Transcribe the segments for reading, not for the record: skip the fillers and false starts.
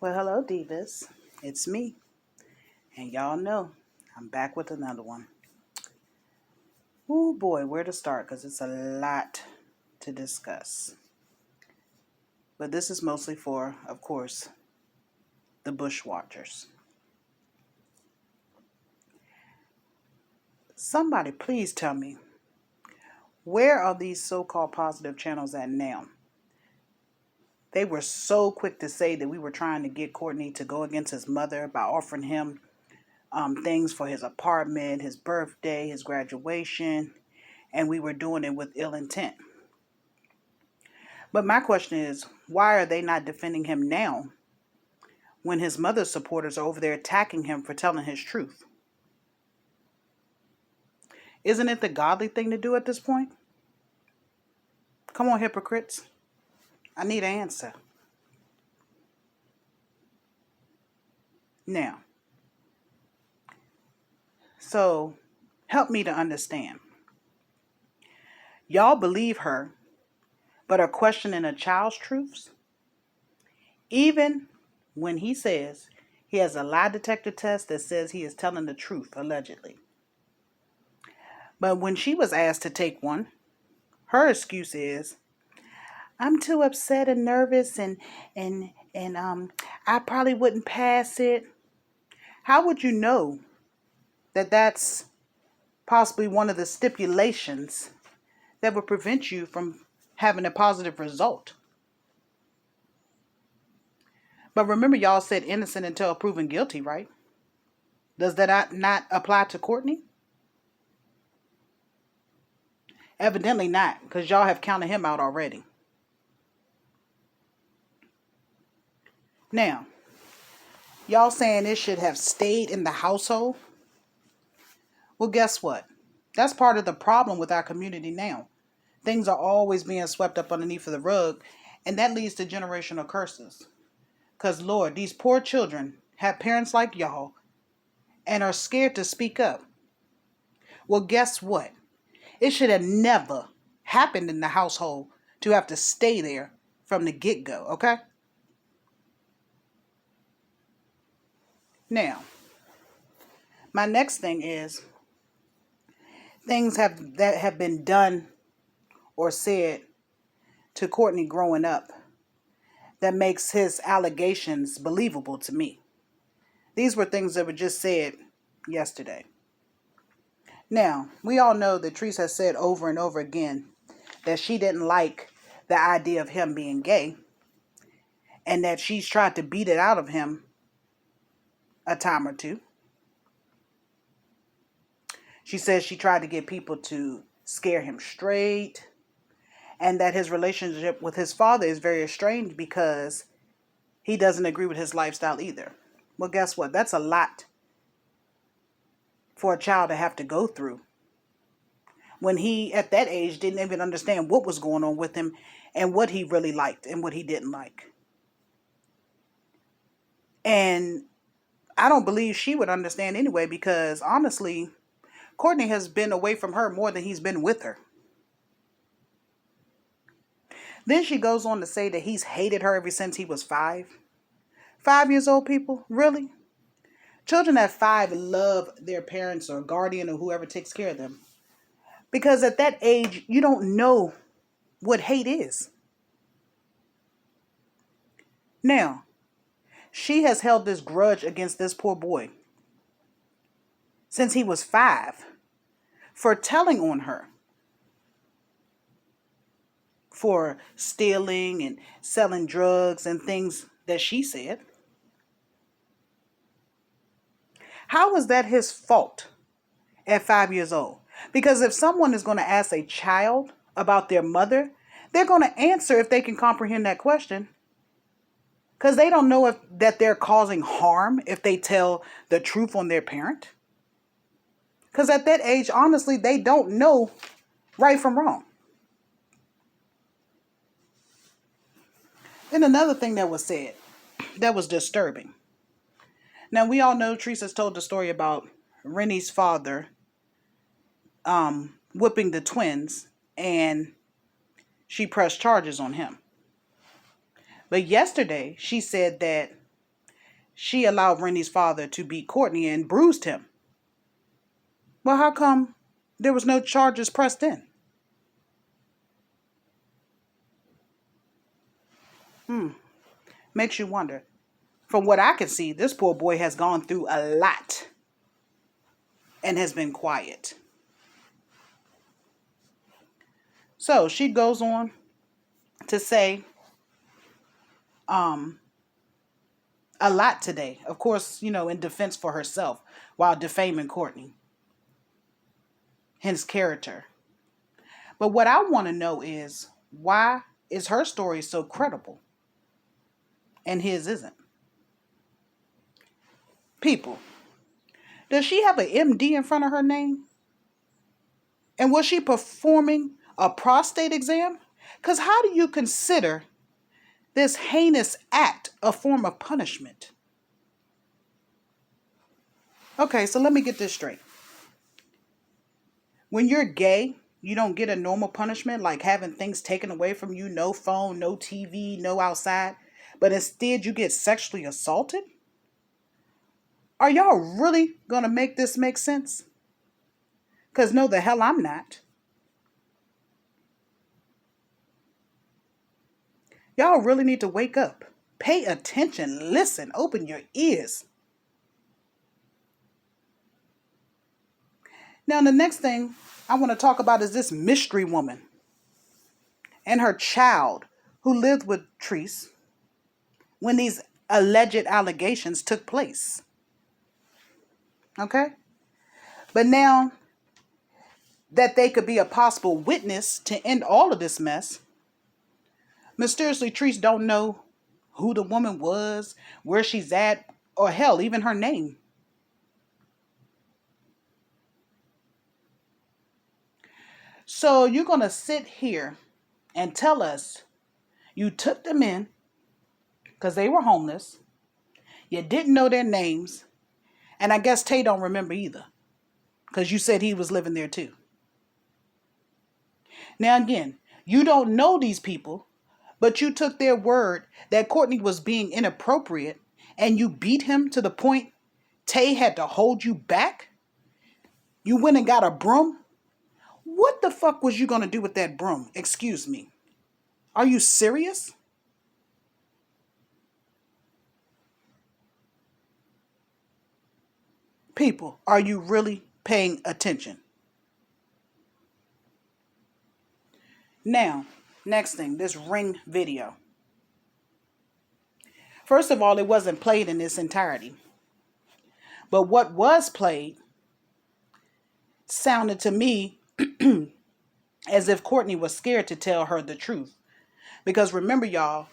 Well, hello, Divas. It's me. And y'all know I'm back with another one. Oh boy, where to start? Because it's a lot to discuss. But this is mostly for, of course, the bushwatchers. Somebody please tell me, where are these so-called positive channels at now? They were so quick to say that we were trying to get Courtney to go against his mother by offering him things for his apartment, his birthday, his graduation, and we were doing it with ill intent. But my question is, why are they not defending him now when his mother's supporters are over there attacking him for telling his truth? Isn't it the godly thing to do at this point? Come on, hypocrites. I need an answer. Now, so help me to understand. Y'all believe her, but are questioning a child's truths? Even when he says he has a lie detector test that says he is telling the truth, allegedly. But when she was asked to take one, her excuse is, I'm too upset and nervous and I probably wouldn't pass it. How would you know that that's possibly one of the stipulations that would prevent you from having a positive result? But remember, y'all said innocent until proven guilty, right? Does that not apply to Courtney? Evidently not, because y'all have counted him out already. Now, y'all saying it should have stayed in the household? Well, guess what? That's part of the problem with our community now. Things are always being swept up underneath of the rug, and that leads to generational curses. Because, Lord, these poor children have parents like y'all and are scared to speak up. Well, guess what? It should have never happened in the household to have to stay there from the get-go, okay? Now, my next thing is things that have been done or said to Courtney growing up that makes his allegations believable to me. These were things that were just said yesterday. Now, we all know that Latrese has said over and over again that she didn't like the idea of him being gay and that she's tried to beat it out of him a time or two. She says she tried to get people to scare him straight, and that his relationship with his father is very estranged because he doesn't agree with his lifestyle either. Well, guess what? That's a lot for a child to have to go through when he, at that age, didn't even understand what was going on with him and what he really liked and what he didn't like. And I don't believe she would understand anyway, because honestly, Courtney has been away from her more than he's been with her. Then she goes on to say that he's hated her ever since he was 5. 5 years old, people? Really? Children at 5 love their parents or guardian or whoever takes care of them. Because at that age, you don't know what hate is. Now, she has held this grudge against this poor boy since he was 5 for telling on her, for stealing and selling drugs and things that she said. How is that his fault at 5 years old? Because if someone is going to ask a child about their mother, they're going to answer if they can comprehend that question. Because they don't know that they're causing harm if they tell the truth on their parent. Because at that age, honestly, they don't know right from wrong. Then another thing that was said that was disturbing. Now, we all know Teresa's told the story about Rennie's father whipping the twins, and she pressed charges on him. But yesterday, she said that she allowed Rennie's father to beat Courtney and bruised him. Well, how come there was no charges pressed in? Makes you wonder. From what I can see, this poor boy has gone through a lot and has been quiet. So she goes on to say a lot today. Of course, in defense for herself while defaming Courtney, his character. But what I want to know is, why is her story so credible and his isn't? People, does she have an MD in front of her name? And was she performing a prostate exam? Because how do you consider this heinous act a form of punishment? Okay, so let me get this straight. When you're gay, you don't get a normal punishment like having things taken away from you, no phone, no TV, no outside, but instead you get sexually assaulted? Are y'all really gonna make this make sense? Because no, the hell I'm not. Y'all really need to wake up. Pay attention. Listen. Open your ears. Now, the next thing I want to talk about is this mystery woman and her child who lived with Latrese when these alleged allegations took place. Okay? But now that they could be a possible witness to end all of this mess, mysteriously, Latrese don't know who the woman was, where she's at, or hell, even her name. So you're going to sit here and tell us you took them in because they were homeless, you didn't know their names, and I guess Tay don't remember either because you said he was living there too. Now again, you don't know these people, but you took their word that Courtney was being inappropriate and you beat him to the point Tay had to hold you back? You went and got a broom? What the fuck was you going to do with that broom? Excuse me. Are you serious? People, are you really paying attention? Now, next thing, this ring video. First of all, it wasn't played in its entirety. But what was played sounded to me as if Courtney was scared to tell her the truth. Because remember, y'all,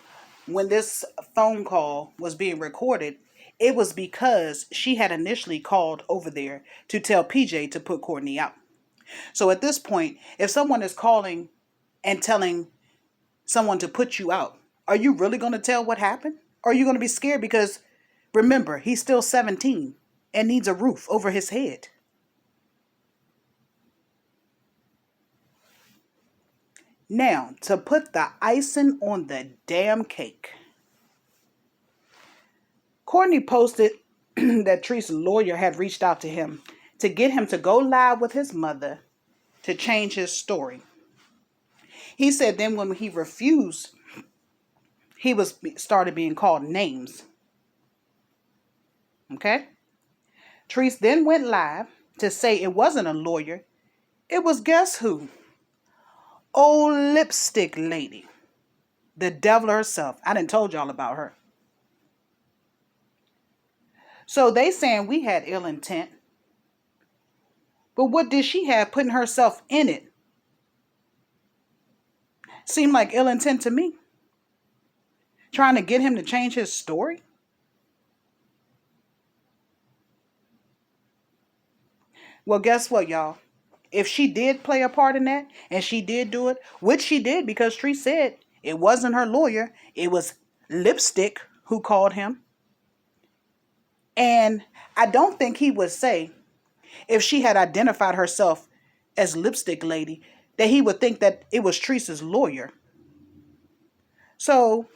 when this phone call was being recorded, it was because she had initially called over there to tell PJ to put Courtney out. So at this point, if someone is calling and telling someone to put you out, are you really going to tell what happened? Or are you going to be scared because, remember, he's still 17 and needs a roof over his head? Now, to put the icing on the damn cake, Courtney posted that Latrice's lawyer had reached out to him to get him to go live with his mother to change his story. He said then when he refused, he started being called names. Okay? Latrice then went live to say it wasn't a lawyer. It was guess who? Old lipstick lady. The devil herself. I done told y'all about her. So they saying we had ill intent. But what did she have putting herself in it? Seemed like ill intent to me. Trying to get him to change his story? Well, guess what, y'all? If she did play a part in that, and she did do it, which she did because Latrice said it wasn't her lawyer, it was Lipstick who called him. And I don't think he would say, if she had identified herself as Lipstick Lady, that he would think that it was Latrice's lawyer. So,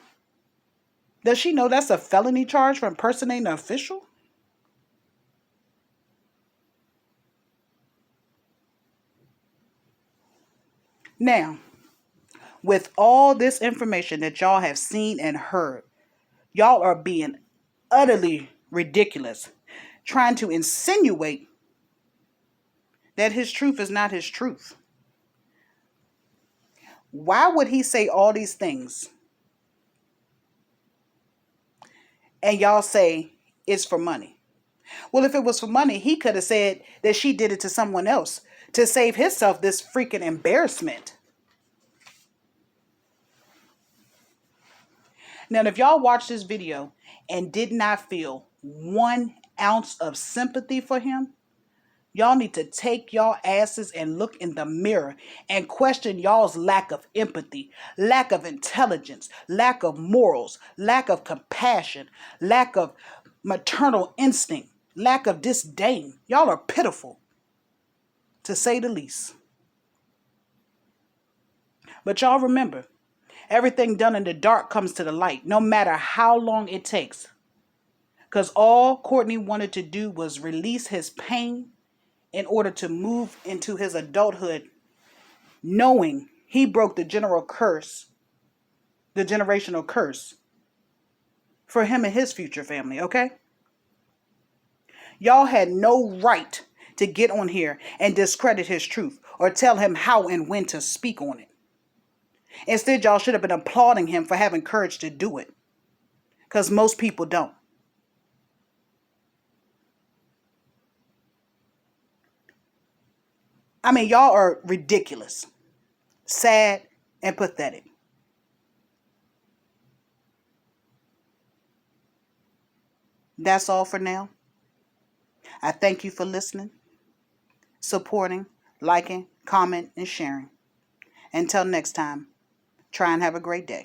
Does she know that's a felony charge for impersonating an official? Now, with all this information that y'all have seen and heard, y'all are being utterly ridiculous, trying to insinuate that his truth is not his truth. Why would he say all these things and y'all say it's for money? Well, if it was for money, he could have said that she did it to someone else to save himself this freaking embarrassment. Now, if y'all watched this video and did not feel 1 ounce of sympathy for him, y'all need to take y'all asses and look in the mirror and question y'all's lack of empathy, lack of intelligence, lack of morals, lack of compassion, lack of maternal instinct, lack of disdain. Y'all are pitiful, to say the least. But y'all remember, everything done in the dark comes to the light, no matter how long it takes. Because all Courtney wanted to do was release his pain in order to move into his adulthood, knowing he broke the generational curse for him and his future family, okay? Y'all had no right to get on here and discredit his truth or tell him how and when to speak on it. Instead, y'all should have been applauding him for having courage to do it, because most people don't. I mean, y'all are ridiculous, sad, and pathetic. That's all for now. I thank you for listening, supporting, liking, comment, and sharing. Until next time, try and have a great day.